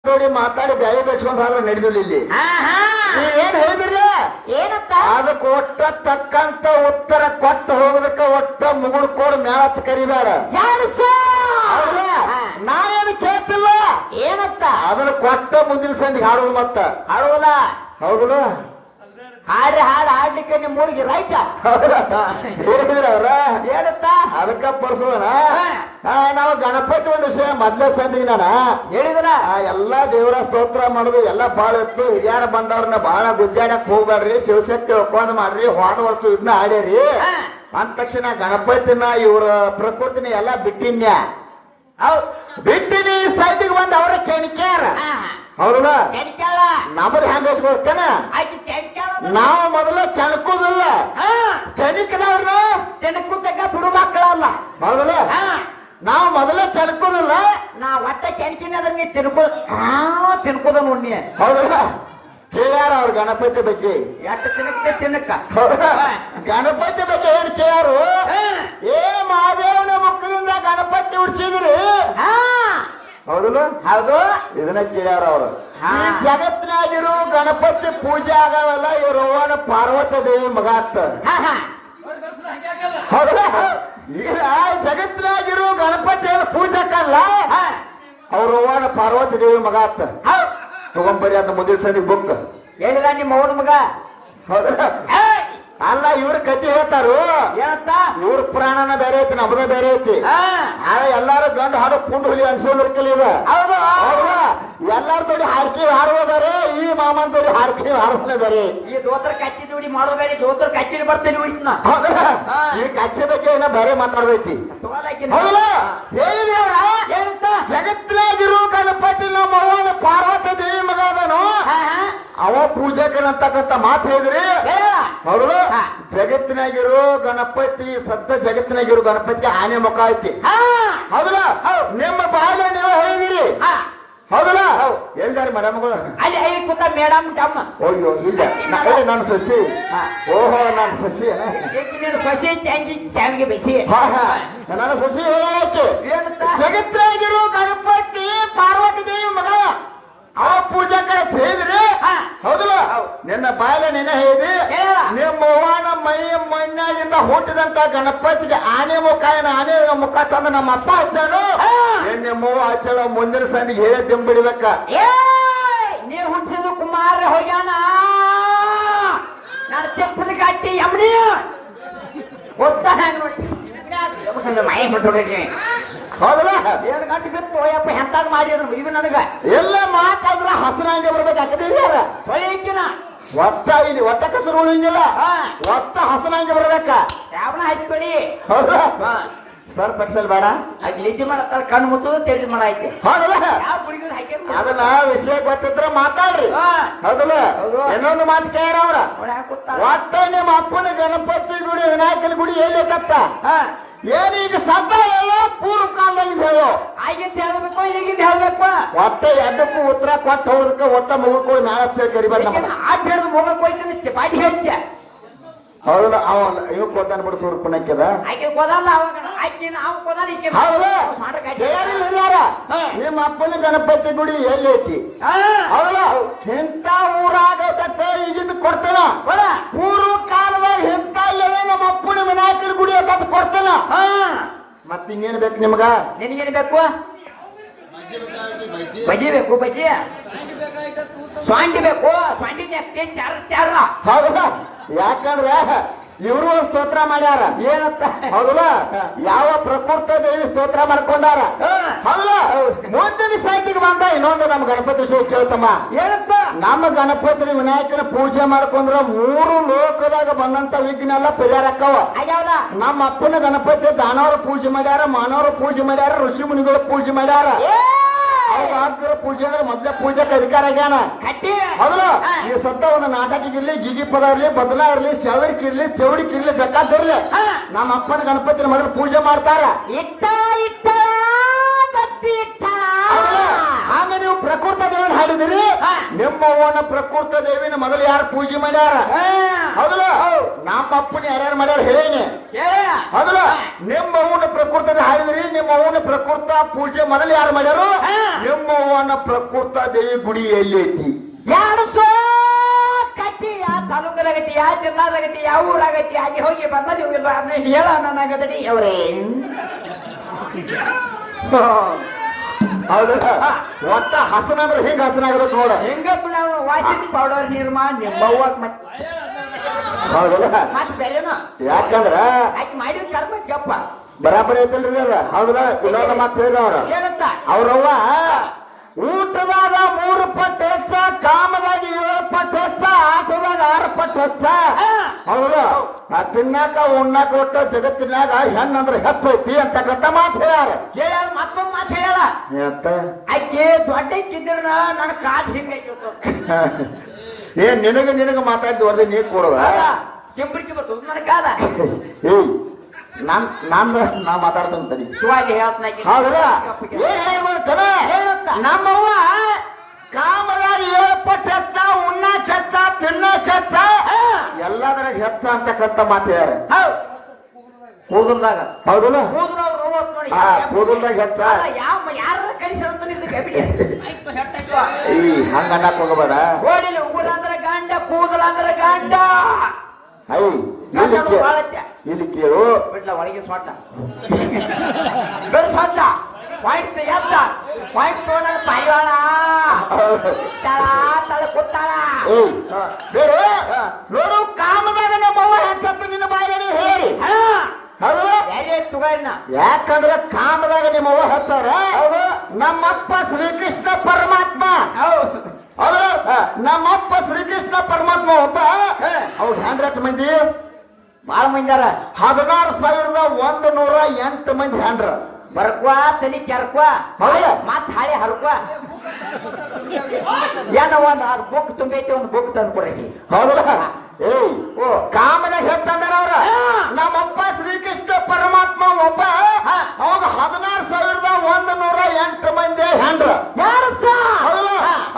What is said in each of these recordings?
ನೋಡಿ ಮಾತಾಡಿ ಬ್ಯಾಳಿ ಬೆಚ್ಕೊಂಡ್ ಆದ್ರೆ ನಡೆದಿಲ್ಲ ಇಲ್ಲಿ ಏನ್ ಹೇಳಿದ್ರಲ್ಲ ಏನಂತ ಅದಕ್ಕೆ ಒಟ್ಟ ತಕ್ಕಂತ ಉತ್ತರ ಕೊಟ್ಟು ಹೋಗೋದಕ್ಕ ಒಟ್ಟ ಮುಗುಳು ಕೋಡ್ ಮೇಳತ್ ಕರಿಬೇಡ ನಾ ಏನು ಕೇಳ್ತಿಲ್ಲ ಏನಂತ ಅದನ್ನ ಕೊಟ್ಟ ಮುಂದಿನ ಸಂದಿಗೆ ಹಾಡುದು ಮತ್ತ ಹಾಡುವಲ್ಲ ಹೌದಲ್ಲ ಹಾಡು ಹಾಡ್ಲಿಕ್ಕೆ ನಿಮ್ ಊರಿಗೆ ರೈತ ಹೇಳಿದ್ರ ಅವ್ರ ಏನಂತ ಅದಕ್ಕ ಪರ್ಸೋಣ ನಾವು ಗಣಪತಿ ಒಂದು ವಿಷಯ ಮೊದ್ಲೇ ಸಂದಿಗೆ ನಾನ ಹೇಳಿದ್ರ ಎಲ್ಲಾ ದೇವರ ಸ್ತೋತ್ರ ಮಾಡುದು ಎಲ್ಲಾ ಬಾಳ ಇತ್ತು ಹಿರಿಯರ ಬಂದವ್ರನ್ನ ಬಹಳ ಗುದ್ದಾಡಕ್ ಹೋಗ್ಬೇಡ್ರಿ ಶಿವಶಕ್ತಿ ಒಪ್ಪಂದ ಮಾಡ್ರಿ ಹೋದ ವರ್ಷ ಇದನ್ನ ಆಡ್ಯಾರಿ ಅಂದ ತಕ್ಷಣ ಗಣಪತಿನ ಇವ್ರ ಪ್ರಕೃತಿನ ಎಲ್ಲಾ ಬಿಟ್ಟಿನ್ಯ ಬಿಟ್ಟಿನಿ ಸೈದಿಗೆ ಬಂದ ಅವ್ರ ಕೆಣಿಕ್ಯಾರ ಹೌದಲ್ಲ ನಮ್ಮದು ಹೆಂಗ ಹೋಗ್ತೇನ ನಾವು ಮೊದಲ ಕೆಣಕುದಿಲ್ಲ ಕೆಣಿಕದವ್ರನ್ನ ಕೆಣಕುತ್ತಾಗ ಬಿಡು ಮಕ್ಕಳಲ್ಲ ಹೌದಲ್ಲ ನಾವು ಮೊದಲ ಕೆಣಕುದಿಲ್ಲ ನಾ ಒಟ್ಟ ಕೆಣಕಿನ ಅದ್ರ ನೀ ತಿನ್ಕೋದ ನೋಡಿ ಹೌದಲ್ಲ ಕೇಳ್ಯಾರ ಅವ್ರ ಗಣಪತಿ ಬಗ್ಗೆ ಎಷ್ಟು ತಿನ್ನಕ್ಕೆ ತಿನ್ನಕ್ಕ ಗಣಪತಿ ಬಗ್ಗೆ ಏನ್ ಕೇಳ್ಯಾರು ಏ ಮಹಾದೇವನ ಮುಖದಿಂದ ಗಣಪತಿ ಉಡ್ಸಿದ್ರಿ ಹೌದಲ್ಲ ಹೌದು ಇದನ್ನ ಕೇಳ್ಯಾರ ಅವ್ರು ಈ ಜಗತ್ತಿನಾಗಿರೋ ಗಣಪತಿ ಪೂಜೆ ಆಗವಲ್ಲ ಇವ್ರವ್ವನ ಪಾರ್ವತಿ ದೇವಿ ಮಗ ಅಂತ ಹೌದಲ್ಲ ಈಗ ಜಗತ್ತಿನಾಗಿರೋ ಗಣಪತಿ ಪೂಜಕಲ್ಲ ಅವ್ರವ್ವನ ಪಾರ್ವತಿ ದೇವಿ ಮಗ ಅಂತ ತಗೊಂಬರಿ ಅಂತ ಮುಂದಿನ ಸರಿ ಬುಕ್ ಹೇಳಿದ ನಿಮ್ಮ ಅವನ ಮಗ ಹೌದಲ್ಲ ಅಲ್ಲ ಇವ್ರ ಕತಿ ಹೇಳ್ತಾರು ಏನಂತ ಇವ್ರ ಪ್ರಾಣನ ಬೇರೆ ಐತಿ ನಮ್ದ ಬೇರೆ ಐತಿ ಎಲ್ಲಾರು ಗಂಡು ಹಾಡು ಪುಂಡು ಹುಲಿ ಅನ್ಸೋದ್ರಕಲ್ ಇದ ಹೌದು ಎಲ್ಲಾರ ತೋಡಿ ಹಾಡ್ಕಿ ಹಾಡುವ ಬೇರೆ ಈ ಮಾಮನ್ ತೋಡಿ ಹಾಡ್ಕಿ ಹಾಡುವನೇ ಬೇರೆ ಈ ದೋತ್ರ ಕಚ್ಚಿ ಜೋಡಿ ಮಾಡೋ ಬೇರೆ ದೋತ್ರ ಕಚ್ಚಿನ ಬರ್ತೇನೆ ಉಳಿತನ ಈ ಕಚ್ಚೆ ಬಗ್ಗೆ ಏನೋ ಬೇರೆ ಮಾತಾಡ್ದೈತಿ ಏನಂತ ಜಗತ್ತಿನಾಗಿರೋ ಗಣಪತಿ ನಮ್ಮ ಅವ್ವನ ಪಾರ್ವತಿ ದೇವಿ ಮಗ ಅದನು ಅವ ಪೂಜಕನಂತಕ್ಕಂತ ಮಾತು ಹೇಳಿದ್ರಿ ಹೌದು ಜಗತ್ತಿನಾಗಿರೋ ಗಣಪತಿ ಸದ್ದ ಜಗತ್ತಿನಾಗಿರೋ ಗಣಪತಿ ಆನೆ ಮುಖ ಐತಿ ಹೌದಲ್ಲ ನಿಮ್ಮ ಬಾಲ್ಯ ನೀವು ಹೇಳಿದಿರಿ ಹೌದಲ್ಲ ಎಲ್ಲಾರು ಮೇಡಮ್ಗಳು ಅಲ್ಲಿ ಐ ಕೂತ ಮೇಡಮ್ ತಮ್ಮ ಅಯ್ಯೋ ಇಲ್ಲ ನಾನು ಸಸಿ ಓಹೋ ನಾನು ಸಸಿ ಸಸಿ ಚಾಂಗಿ ಶಾವಿಗೆ ಬೇಸಿ ನಾನು ಸಸಿ ಹೇಳಕ್ಕೆ ಜಗತ್ತಿನಾಗಿರೋ ಗಣಪತಿ ಪಾರ್ವತಿ ದೇವಿ ಮಗ ಅವ ಪೂಜಕರ ಹೇಳಿದ್ರಿ ಹೌದಲ್ಲ ನಿನ್ನ ಬಾಯಲ ನೆನೆ ಹೇಳಿದಿ ನಿಮ್ಮ ಅವ್ವನ ಮೈ ಮಣ್ಣಾಗಿಂದ ಹುಟ್ಟಿದಂತ ಗಣಪತಿಗೆ ಆನೆ ಮುಖ ಆನೆ ಮುಖ ತಂದು ನಮ್ಮ ಅಪ್ಪ ಹಚ್ಚಾನು ನಿಮ್ಮವ್ವ ಹಚ್ಚಳ ಮುಂದಿನ ಸಂದಿಗೆ ಹೇಳೇ ತಿಂಬಿಡ್ಬೇಕ ನೀ ಹುಟ್ಟಿಸಿದ ಕುಮಾರ ಹೋಗ್ಯಾನ ನಾನು ಚಪ್ಪಲಿ ಕಟ್ಟಿ ಎಮ್ಮಡಿ ಗೊತ್ತಾ ಹೆಂಗ್ ನೋಡಿ ಮೈ ಬಿಟ್ಟು ಹೌದಲ್ಲ ಏನ್ ಗಂಟೆ ಬಿತ್ತು ಯಪ್ಪ ಎಂತಾದ್ ಮಾಡಿದ್ರು ಇದು ನನಗ ಎಲ್ಲ ಮಾತಾದ್ರ ಹಸನಾಂಗೆ ಬರ್ಬೇಕು ಅಕ್ಕಡಿಯಾರ ಹೊಯ್ಕಿನ ಒಟ್ಟ ಇಲ್ಲಿ ಒಟ್ಟ ಕಸರು ಉಳಿಂಗಿಲ್ಲ ಒಟ್ಟ ಹಸನಾಂಗೆ ಬರ್ಬೇಕ ಯಾವನ ಹಚ್ಕೊಡಿ ಹೌದಾ ಸರ್ ಪಕ್ಷಲ್ ಬೇಡ ಅದು ಲಿಜಿ ಮಾಡತ್ತಾರ ಕಣ್ಣು ಮುತ್ತದ ತೆರೆದು ಮಾಡಾಯ್ತು ಹೌದಲ್ಲ ಯಾವ ಹುಡುಗರು ಹಾಕ್ಯಾರ ಅದನ್ನ ವಿಷಯ ಗೊತ್ತಿದ್ರ ಮಾತಾಡ್ರಿ ಹೌದಲ್ಲ ಇನ್ನೊಂದು ಮಾತು ಕೇಳ ಅವ್ರ ಒಟ್ಟ ನಿಮ್ಮ ಅಪ್ಪನ ಗಣಪತಿ ಗುಡಿ ವಿನಾಯಕನ ಗುಡಿ ಎಲ್ಲಿ ಕತ್ತ ಏನೀಗ ಸದ್ದ ಹೇಳೋ ಪೂರ್ವ ಕಾಲದಾಗ ಹೇಳೋ ಆಗಿದ್ದು ಹೇಳ್ಬೇಕು ಈಗಿದ್ದು ಹೇಳ್ಬೇಕು ಒಟ್ಟ ಎಡ್ಡಕ್ಕೂ ಉತ್ತರ ಕೊಟ್ಟು ಹೋದಕ್ಕೆ ಒಟ್ಟ ಮುಗಿಕೊಂಡು ನಾಳೆ ಕರಿಬಾರ್ದು ಆಟ ಹೇಳಿದ್ ಮುಗಕ್ ಹೋಯ್ತದೆ ಚಪಾಟಿ ಹೆಚ್ಚ ಹೌದಲ್ಲ ಅವ ಇವ್ ಕೊದ್ದಾನ ಬಿಡು ಸೂರ್ ಪುಣಕ್ಯದ ಆಕೆ ಕೊದಲ್ಲ ಅವಾಗ ಆಕೆ ನಾವು ಕೊದಾನ ಈಕೆ ನಿಮ್ಮ ಅಪ್ಪನ ಗಣಪತಿ ಗುಡಿ ಎಲ್ಲಿ ಐತಿ ಹೌದಲ್ಲ ಇಂಥ ಊರಾಗ ಈಗಿಂದ ಕೊಡ್ತಾನ ಪೂರ್ವ ಕಾಲದಾಗ ಇಂಥ ನಮ್ಮ ಅಪ್ಪನ ವಿನಾಯಕನ ಗುಡಿ ಅಂತ ಕೊಡ್ತಾನ ಮತ್ತ ಇನ್ನೇನ್ ಬೇಕು ನಿಮ್ಗ ನಿನಗೇನ್ ಬೇಕು ಬಜಿ ಬೇಕು ಬಜಿ ಸ್ವಾಂಡಿ ಬೇಕು ಸ್ವಾಂಡಿ ಚಾರ ಚಾರ ಹೌದಲ್ಲ ಯಾಕಂದ್ರೆ ಇವರು ಸ್ತೋತ್ರ ಮಾಡ್ಯಾರ ಏನಂತ ಹೌದಲ್ಲ ಯಾವ ಪ್ರಕೃತ ದೇವಿ ಸ್ತೋತ್ರ ಮಾಡ್ಕೊಂಡಾರ ಹೌದಲ್ಲ ಮುಂದಿನ ಸಾಹಿತಿಗೆ ಬಂದ ಇನ್ನೊಂದು ನಮ್ಮ ಗಣಪತಿ ವಿಷಯ ಕೇಳ್ತಮ್ಮ ಏನಂತ ನಮ್ಮ ಗಣಪತಿ ವಿನಾಯಕನ ಪೂಜೆ ಮಾಡ್ಕೊಂಡ್ರ 3 ಲೋಕದಾಗ ಬಂದಂತ ವಿಘ್ನ ಎಲ್ಲ ಪರಿಹಾರ ಅಕ್ಕವ ನಮ್ಮ ಅಪ್ಪನ ಗಣಪತಿ ದಾನವರು ಪೂಜೆ ಮಾಡ್ಯಾರ ಮಾನವರು ಪೂಜೆ ಮಾಡ್ಯಾರ ಋಷಿ ಮುನಿಗಳು ಪೂಜೆ ಮಾಡ್ಯಾರ ಅವ್ರ ಪೂಜೆ ಅಂದ್ರೆ ಮೊದ್ಲೇ ಪೂಜೆಗೆ ಅಧಿಕಾರ ಆಗ್ಯಾನ ಹೌದಲ್ಲ ಈ ಸತ್ತ ಒಂದು ನಾಟಕಕ್ಕಿರ್ಲಿ ಗಿಗಿ ಪದ ಇರ್ಲಿ ಬದಲಾ ಇರ್ಲಿ ಶವರಿಕಿರ್ಲಿ ಚೌಡಿಕಿರ್ಲಿ ಬೇಕಾದಿರ್ಲಿ ನಮ್ಮ ಅಪ್ಪನ ಗಣಪತಿನ ಮೊದಲು ಪೂಜೆ ಮಾಡ್ತಾರ ಆಗ ನೀವು ಪ್ರಕೃತ ದೇವನ ಹಾಡಿದ್ರಿ ಹಾ. ನಿಮ್ಮವ್ವನ ಪ್ರಕೃತ ದೇವಿನ ಮೊದಲು ಯಾರು ಪೂಜೆ ಮಾಡ್ಯಾರ ಹೌದಲ್ಲ ನಮ್ಮ ಅಪ್ಪನ ಯಾರ್ಯಾರು ಮಾಡ್ಯಾರ ಹೇಳೇನಿ ಹೌದಲ್ಲ ನಿಮ್ಮವ್ವನ ಪ್ರಕೃತದ ಹಾಡಿದ್ರಿ ನಿಮ್ಮವ್ವನ ಪ್ರಕೃತ ಪೂಜೆ ಮೊದಲು ಯಾರು ಮಾಡ್ಯಾರು ಹಾ. ನಿಮ್ಮವ್ವನ ಪ್ರಕೃತ ದೇವಿ ಗುಡಿ ಎಲ್ಲಿ ಐತಿ ಜಾಡಸೋ ಕಟ್ಟಿಯ ತಾಲೂಕದಾಗತಿ ಯಾ ಜಿಲ್ಲಾದಾಗತಿ ಯಾವ ಊರಾಗತಿ ಅಲ್ಲಿ ಹೋಗಿ ಬಂದದಿ ಹೇಳ ನನಗದಡಿ ಅವರೇ ಹೌದಲ್ಲ ಒಟ್ಟ ಹಸನ ಅಂದ್ರೆ ಹಿಂಗ ಹಸನ ಆಗಿರೋದು ನೋಡ ಹೆಂಗಪ್ಪ ನಾವು ವಾಸಿನ್ ಪೌಡರ್ ನಿರ್ಮಾ ನಿಮ್ಮವ್ವ ಹೌದಲ್ಲ ಮತ್ತೆ ಬೇರೆನೋ ಯಾಕಂದ್ರ ಆಯ್ತು ಮಾಡಿದ ಕರ್ಮ ಗಪ್ಪ ಬರಾಬರಿ ಐತಲ್ರಿ ಅದ ಹೌದಲ್ಲ ಇನ್ನೊಂದು ಮಾತು ಹೇಳಿದವ್ರ ಏನಂತ ಅವ್ರವ್ವ ಊಟದಾಗ 3 ಪಟ್ಟು ಹೆಚ್ಚ ಕಾಮದಾಗ 7 ಪಟ್ಟು ಹೆಚ್ಚ ಆಟದಾಗ 6 ಪಟ್ಟು ಹೆಚ್ಚ ಹೌದಲ್ಲ ತಿನ್ನಾಕ ಉಣ್ಣಾಕ ಒಟ್ಟ ಜಗತ್ತಿನಾಗ ಹೆಣ್ಣಂದ್ರ ಹೆಚ್ಚೈತಿ ಅಂತಕ್ಕಂಥ ಮಾತು ಹೇಳ್ಯಾರ ಮತ್ತೊಂದು ಮಾತು ಹೇಳ ಆಕೆ ದೊಡ್ಡಕ್ಕಿದ್ರ ನನ್ನ ಕಾಲ್ ಹಿಂಗೈತಿ ಏನ್ ನಿನಗ ಮಾತಾಡ್ತಿ ಹೊರದೆ ನೀ ಕೊಡುವ ಕೆಂಬರಿಕೆ ಬರ್ತದ ನನ್ನ ಕಾಲ ಏಯ್ ನಾ ಮಾತಾಡ್ತೇನೆ ತಡಿ ಶಿವಾಜಿ ಹೇಳ್ತಾನ ಹೌದಲ್ಲ ನಮ್ಮವ್ವ ಕಾಮದಾಗ 7 ಪಟ್ಟು ಹೆಚ್ಚ ಉಣ್ಣಾಕ ಹೆಚ್ಚ ತಿನ್ನಾಕ ಹೆಚ್ಚ ಎಲ್ಲದರಾಗ ಹೆಚ್ಚ ಅಂತಕ್ಕಂಥ ಮಾತು ಹೇಳ್ಯಾರ ಕೂದಲ್ದಾಗ ಹೌದಲ್ಲ ಕೂದಲು ನೋಡಿ ಕೂದಲ್ದಾಗ ಹೆಚ್ಚ ಯಾರ ಕಲಿಸಿರಂತ ಈ ಹಂಗ ಅನ್ನಕ್ ಹೋಗಬೇಡ ಓಡಿಲ್ಲ ಉಗುರ ಅಂದ್ರೆ ಗಂಡ ಕೂದಲ ಅಂದ್ರೆ ಗಂಡ ಐ ಇಲ್ಲಿ ಕೇಳು ಬಿಡ್ಲ ಒಳಗೆ ಸೊಟ್ಟ ಸೊಟ್ಟ ಪಾಯಿಂಟ್ ಎತ್ತ ಪಾಯಿಂಟ್ ತಗೊಂಡ ಪಾಯಿವಾಳ ತಲೆ ಕೂತಾಳ ಬೇಡ ನೋಡು ಕಾಮದಾಗ ನಮ್ಮವ್ವ ಹೆಚ್ಚತ್ತು ನಿನ್ನ ಬಾಯಿಗೆ ಹೇಳಿ ಯಾಕಂದ್ರೆ ಕಾಮದಾಗ ನಿಮ್ಮವ್ವ ಹಚ್ಚಾರ ನಮ್ಮಪ್ಪ ಶ್ರೀಕೃಷ್ಣ ಪರಮಾತ್ಮ ಹೌದು ನಮ್ಮಪ್ಪ ಶ್ರೀಕೃಷ್ಣ ಪರಮಾತ್ಮ ಒಬ್ಬ ಅವ್ರು ಹ್ಯಾಂಡ್ರೆಟ್ ಮಂದಿ ಬಾಳ ಮಂದಿಯಾರ 16,108 ಮಂದಿ ಹ್ಯಾಂಡ್ರ ಬರ್ಕ್ವಾ ತಲಿ ಕೆರ್ಕ್ವಾ ಮತ್ ಹಾಳೆ ಹರ್ಕ್ವಾ ಏನೋ ಒಂದು ಬುಕ್ ತುಂಬೈತಿ ಒಂದು ಬುಕ್ ತಂದು ಕೊಡಿ ಹೌದಲ್ಲ ಏಯ್ ಓ ಕಾಮದಾಗ ಹೆಚ್ಚಂದಾರ ಅವ್ರ ನಮ್ಮಪ್ಪ ಶ್ರೀಕೃಷ್ಣ ಪರಮಾತ್ಮ ಒಬ್ಬ ಅವಾಗ 16,108 ಮಂದಿ ಹ್ಯಾಂಡ್ರ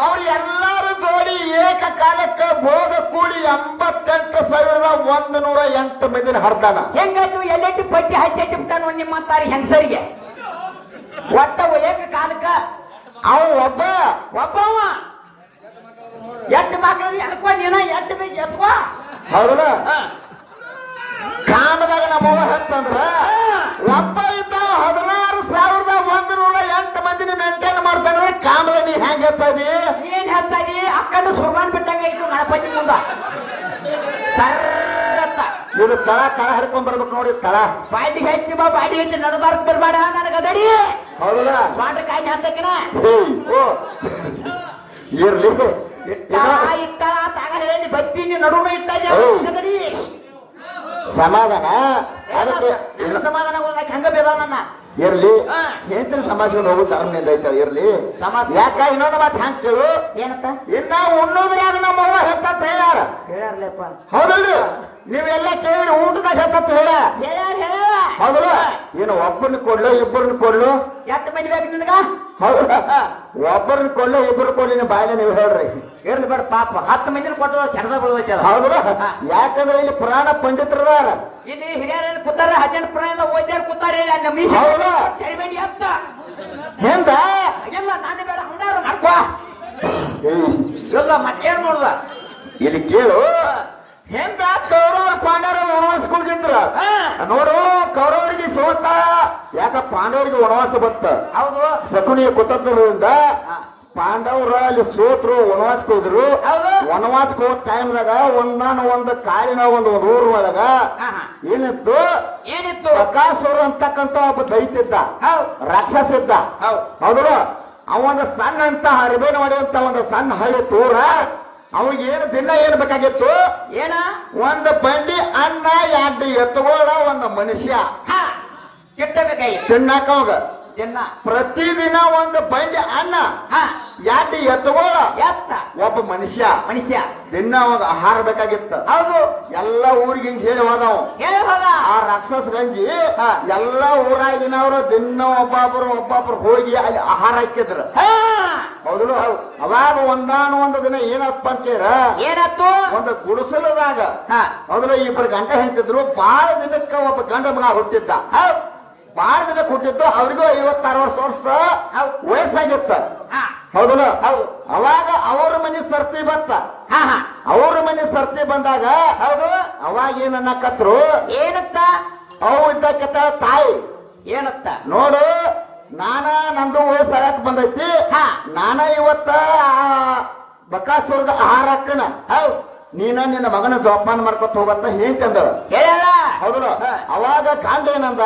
ಅವ್ರು ಎಲ್ಲಾರು ಜೋಡಿ ಏಕಕಾಲಕ್ಕ ಭೋಗ ಕೂಡಿ 88,108 ಮಂದಿನ ಹರ್ದಾನ ಹೆಂಗಾಯ್ತು ಎಲ್ಲೆಟ್ಟು ಪಟ್ಟಿ ಹಚ್ಚಿ ಬಿಟ್ಟಾನ ನಿಮ್ಮ ಅಂತಾರೆ ಹೆಂಗಸರಿಗೆ ಒಟ್ಟ ಏಕ ಕಾಲಕ್ಕ ಅವ ಒಬ್ಬವ ಎಟ್ಟು ಮಕ್ಕಳಲ್ಲಿ ಎತ್ಕೋ ನೀನ ಎಟ್ಟು ಬೇಕು ಎತ್ಕೋ ಹೌದಲ್ಲ ಕಾಮದಾಗ ನಮ್ಮವ್ವ ಹೆಚ್ಚಂದ್ರ ಒಬ್ಬ ಇದ್ದ 16,108 ಮಂದಿನ ಮೇಂಟೈನ್ ಮಾಡ್ತಾನೆ ಕಾಮದಾಗ ನೀ ಹೆಂಗ್ ಹೆಚ್ಚದಿ ಏನ್ ಹೆಚ್ಚಾಗಿ ಅಕ್ಕದ ಸುರ್ಮಾನ್ ಬಿಟ್ಟಂಗ ಇತ್ತು ಗಣಪತಿ ಮುಂದ ಸರ್ರತ್ತ ಇದು ತಳ ಹರ್ಕೊಂಡ್ ಬರ್ಬೇಕು ನೋಡಿ ತಳ ಬಾಡಿ ಹೆಚ್ಚಿ ಬಾಡಿ ಹೆಚ್ಚಿ ನಡಬಾರ್ದು ಬರ್ಬೇಡ ನನಗದಡಿ ಹೌದಲ್ಲ ಸ್ವಾಟ ಕಾಯಿ ಹಾಕ್ತಕಿನ ಇರ್ಲಿ ಇಟ್ಟ ತಾಗಲಿ ಬತ್ತೀನಿ ನಡುವೆ ಇಟ್ಟಾಗಿ ಸಮಾಧಾನ ಅದಕ್ಕೆ ಸಮಾಧಾನ ಹೋದಾಗ ಹೆಂಗ ಬೇಡ ನನ್ನ ಇರ್ಲಿ ಏನ್ರ ಸಮಾಜಕ್ಕೆ ಹೋಗುತ್ತ ಅವ್ರನ್ನಿಂದ ಐತ ಇರ್ಲಿ ಯಾಕ ಇನ್ನೊಂದು ಮಾತು ಹ್ಯಾಂಗ ಕೇಳು ಏನಂತ ಇನ್ನ ಉಣ್ಣೋದ್ರಾಗ ನಮ್ಮವ್ವ ಹೆಚ್ಚತ್ತ ಹೇಳ್ಯಾರ ಹೇಳ್ಯಾರ್ಲಪ್ಪ ಹೌದಲ್ರಿ ನೀವೆಲ್ಲ ಕೇಳಿ ಊಟದಾಗ ಹೆಚ್ಚತ್ತ ಹೇಳ್ಯಾರ ಹೌದಲ್ಲ ಏನು ಒಬ್ಬರನ್ನ ಕೊಡ್ಲು ಇಬ್ಬರನ್ನ ಕೊಡ್ಲು ಎಷ್ಟು ಮಂದಿ ಬೇಕು ನಿನಗ ಹೌದಾ ಒಬ್ಬರನ್ನ ಕೊಡ್ಲು ಇಬ್ಬರು ಕೊಡ್ಲಿ ನೀವು ಬಾಯಿಲೆ ನೀವು ಹೇಳ್ರಿ ಇರ್ಲಿ ಬೇಡ ಪಾಪ 10 ಮಂದಿನ ಕೊಟ್ಟು ಸೆಡದ ಬೀಳ್ಬೇಕಲ್ಲ ಹೌದಲ್ಲ ಯಾಕಂದ್ರೆ ಇಲ್ಲಿ ಪುರಾಣ ಪಂಡಿತರದಾರ ಇಲ್ಲಿ ಹಿರಿಯರಲ್ಲಿ ಕೂತಾರ 18 ಪುರಾಣ ಓದ್ಯಾರ ಕೂತಾರ ಹೌದಾ ಕರಿಬೇಡಿ ಅಂತ ಎಂದ ಎಲ್ಲ ನಾನೇ ಬೇಡ ಹಂಗಾರು ಮಾಡ್ಕೋ ಇಲ್ಲ ಮತ್ತೇನ್ ನೋಡುವ ಇಲ್ಲಿ ಕೇಳು ಎಂತ ಕೌರವ್ರ ಪಾಂಡವರು ವನವಾಸಕ್ಕೆ ಹೋಗಿದ್ರ ನೋಡು ಕೌರವರಿಗೆ ಸೋತ ಯಾಕ ಪಾಂಡವರಿಗೆ ವನವಾಸ ಬಂತ ಹೌದು ಶಕುನಿಯ ಕುತಂತ್ರದಿಂದ ಪಾಂಡವರು ಅಲ್ಲಿ ಸೋತ್ರು ವನವಾಸಕ್ಕೆ ಹೋದ್ರು ವನವಾಸಕ್ಕೆ ಹೋದ ಟೈಮ್ದಾಗ ಒಂದು ಕಾಳಿನ ಒಂದು ಊರ್ ಒಳಗ ಏನಿತ್ತು ಪ್ರಕಾಶವರು ಅಂತಕ್ಕಂತ ಒಬ್ಬ ದೈತ್ಯ ರಾಕ್ಷಸ ಇದ್ದ ಹೌದು ಅವೊಂದು ಸಣ್ಣ ಅಂತ ಹರಿಬೇನ ಮಾಡುವಂತ ಒಂದು ಸಣ್ಣ ಹಳ್ಳಿ ತೋರ ಅವಾಗ ಏನು ದಿನ ಏನ್ ಬೇಕಾಗಿತ್ತು ಏನ ಒಂದು ಬಂಡಿ ಅನ್ನ 2 ಎತ್ತುಗೋಳ ಒಂದು ಮನುಷ್ಯ ಕೆಟ್ಟಬೇಕಾಗಿ ತಿನ್ನಾಕ ಅವಾಗ ದಿನ ಪ್ರತಿದಿನ ಒಂದು ಬಂಡಿ ಅನ್ನ ಹಾ ಯಾಟಿ ಎತ್ತುಗಳ ಎತ್ತ ಒಬ್ಬ ಮನುಷ್ಯ ಮನುಷ್ಯ ದಿನ ಒಂದು ಆಹಾರ ಬೇಕಾಗಿತ್ತ ಹೌದು ಎಲ್ಲ ಊರಿಗೆ ಹಿಂಗ್ ಹೇಳಿ ಹೋದವು ಹೇಳಿ ಹೋದ ಆ ರಾಕ್ಷಸ ಗಂಜಿ ಹಾ. ಎಲ್ಲ ಊರಾಗಿನವರು ದಿನ ಒಬ್ಬೊಬ್ರು ಹೋಗಿ ಅಲ್ಲಿ ಆಹಾರ ಹಾಕಿದ್ರು ಹಾ ಹೌದು ಅವಾಗ ಒಂದು ದಿನ ಏನಪ್ಪ ಅಂತೀರ ಏನತ್ತು ಒಂದು ಗುಡಿಸಲದಾಗ ಹಾ ಹೌದು ಇಬ್ಬರು ಗಂಟ ಹೇಳ್ತಿದ್ರು ಬಹಳ ದಿನಕ್ಕ ಒಬ್ಬ ಗಂಡ ಮಗ ಹುಟ್ಟಿದ್ದ ಹೌದು ಬಹಳ ದಿನ ಹುಟ್ಟಿದ್ದು ಅವ್ರಿಗೂ 50-60 ವರ್ಷ ಹೌದು. ವಯಸ್ಸಾಗಿತ್ತ ಹಾ ಹೌದಲ್ಲ ಹೌದು ಅವಾಗ ಅವ್ರ ಮನೆ ಸರ್ತಿ ಬತ್ತ ಹಾ ಹಾ ಅವ್ರ ಮನೆ ಸರ್ತಿ ಬಂದಾಗ ಹೌದು ಅವಾಗ ಏನನ್ನಕತ್ರು ಏನತ್ತ ಅವು ಇದ್ದಕ್ಕೆತ್ತ ತಾಯಿ ಏನತ್ತ ನೋಡು ನಂದು ವಯಸ್ಸಾಗಕ್ ಬಂದೈತಿ ಹಾ ಇವತ್ತ ಬಕಾಸುರ್ಗ ಆಹಾರ ಹಾಕನ ಹೌದು ನಿನ್ನ ಮಗನ ಜೋಪಾನ ಮಾಡ್ಕೊತ ಹೋಗತ್ತ ಹೇಳ್ತಂದಳ ಹೇಳ ಹೌದಲ್ಲ ಹಾ. ಅವಾಗ ಕಾಂಡ ಏನಂದ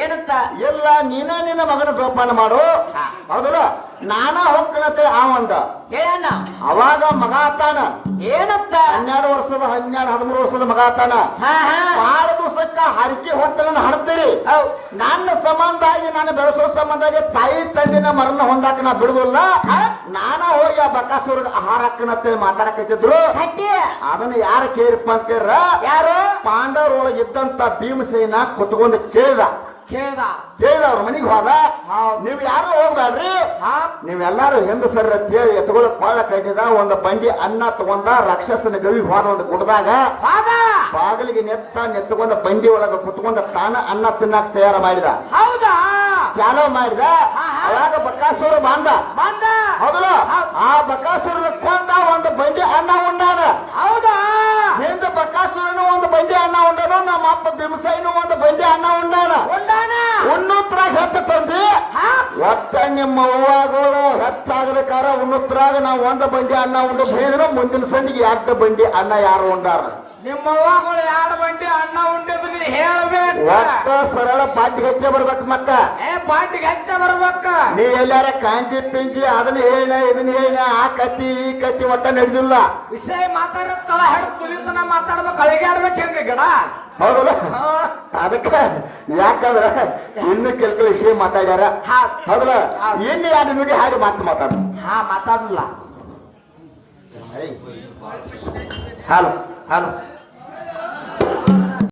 ಏನತ್ತ ಇಲ್ಲ ನಿನ್ನ ಮಗನ ಜೋಪಾನ ಮಾಡು ಹಾ. ಹೌದಲ್ಲ ಹೋಗ್ಕನತೆ ಅವಂದ ಹೇಳ ಅವಾಗ ಮಗ ಆತಾನ ಏನತ್ತ 13 ವರ್ಷದ ಮಗ ಆತಾನ ಹಾ ಹಾ ಬಹಳ ದಿವಸಕ್ಕ ಹರಕೆ ಹೊಟ್ಟೆನ ಹಡ್ತೀರಿ ಹೌದು ನನ್ನ ಸಂಬಂಧ ಆಗಿ ನಾನು ಬೆಳೆಸೋ ಸಂಬಂಧ ಆಗಿ ತಾಯಿ ತಂದಿನ ಮರಣ ಹೊಂದಾಕ ನಾ ಬಿಡುದಿಲ್ಲ ನಾನ ಹೋಗಿ ಆ ಬಕಾಸುರ್ಗ ಆಹಾರ ಹಾಕನತ್ತೆ ಮಾತಾಡಕತ್ತಿದ್ರು ಹಟ್ಟಿ ಅದನ್ನ ಯಾರ ಕೇಳಿಪ್ಪ ಅಂತೀರ ಯಾರು ಪಾಂಡವರೊಳಗೆ ಇದ್ದಂತ ಭೀಮಸೇನ ಕುತ್ಕೊಂಡು ಕೇಳ್ದ ಅವ್ರ ಮನಿಗೆ ಹೋದ ನೀವ್ ಯಾರು ಹೋಗ್ಬೇಡ್ರಿ ನೀವೆಲ್ಲಾರು ಹೆಂಗಸರ ಹೇಳಿ ಎತ್ಕೊಳ್ಳಕ್ ಬಾಳ ಕಟ್ಟಿದ ಒಂದು ಬಂಡಿ ಅನ್ನ ತಗೊಂಡ ರಾಕ್ಷಸನ ಗವಿ ಹೋದ ಒಂದು ಗುಡ್ದಾಗ ಬಾಗಿಲಿಗೆ ನೆತ್ತಗೊಂಡ ಬಂಡಿ ಒಳಗ ಕುತ್ಕೊಂಡ ತಾನ ಅನ್ನ ತಿನ್ನಾಕ ತಯಾರ ಮಾಡಿದ ಹೌದಾ ಚಾಲೋ ಮಾಡಿದ ಅವಾಗ ಬಕಾಸುರ ಬಂದ ಹೌದಲ್ಲ ಆ ಬಕಾಸುರನ ಕೊಂದ ಒಂದು ಬಂಡಿ ಅನ್ನ ಉಂಡಾನ ಹೌದಾ ಹಿಂದ ಬಕಾಸುರನು ಒಂದು ಬಂಡಿ ಅನ್ನ ಉಂಡನು ನಮ್ಮ ಅಪ್ಪ ಭೀಮಸೇನು ಒಂದು ಬಂಡಿ ಅನ್ನ ಉಂಡಾನ ಉಣ್ಣುತ್ರಾಗ ಹೆಚ್ಚು ತಂದಿ ಒಟ್ಟ ನಿಮ್ಮ ಅವ್ವಗಳು ಹೆಚ್ಚಾಗಬೇಕಾರ ಉಣ್ಣುತ್ರಾಗ ನಾವು ಒಂದು ಬಂಡಿ ಅನ್ನ ಉಂಡು ಬೇರೆ ಮುಂದಿನ ಸಂದಿಗೆ 2 ಬಂಡಿ ಅನ್ನ ಯಾರು ಉಂಡಾರ ನಿಮ್ಮ ಅವ್ವಗಳು 2 ಬಂಡಿ ಅನ್ನ ಉಂಡಿದ್ರಿ ಹೇಳ್ಬೇಕು ಒಟ್ಟ ಸರಳ ಪಾಟಿ ಹೆಚ್ಚೆ ಬರ್ಬೇಕು ಮತ್ತ ಪಾಟಿಗೆ ಹೆಚ್ಚ ಬರ್ಬೇಕ ನೀ ಎಲ್ಲಾರ ಕಾಂಜಿ ಪಿಂಜಿ ಅದನ್ನ ಹೇಳ ಇದನ್ನ ಹೇಳ ಆ ಕತ್ತಿ ಈ ಕತ್ತಿ ಒಟ್ಟ ನಡೆದಿಲ್ಲ ವಿಷಯ ಮಾತಾಡತ್ತಲ್ಲ ಹೆಡ್ ತುಲಿತನ ಮಾತಾಡ್ಬೇಕು ಅಳಿಗಾಡ್ಬೇಕು ಹೆಂಗ ಗಿಡ ಹೌದಲ್ಲ ಅದಕ್ಕ ಯಾಕಂದ್ರ ಇನ್ನು ಕೆಲಸ ವಿಷಯ ಮಾತಾಡ್ಯಾರ ಹೌದಲ್ಲ ಇನ್ನು 2 ನುಡಿ ಹಾಡಿ ಮಾತಾಡ ಮಾತಾಡಲ್ಲ ಹಲೋ ಹಲೋ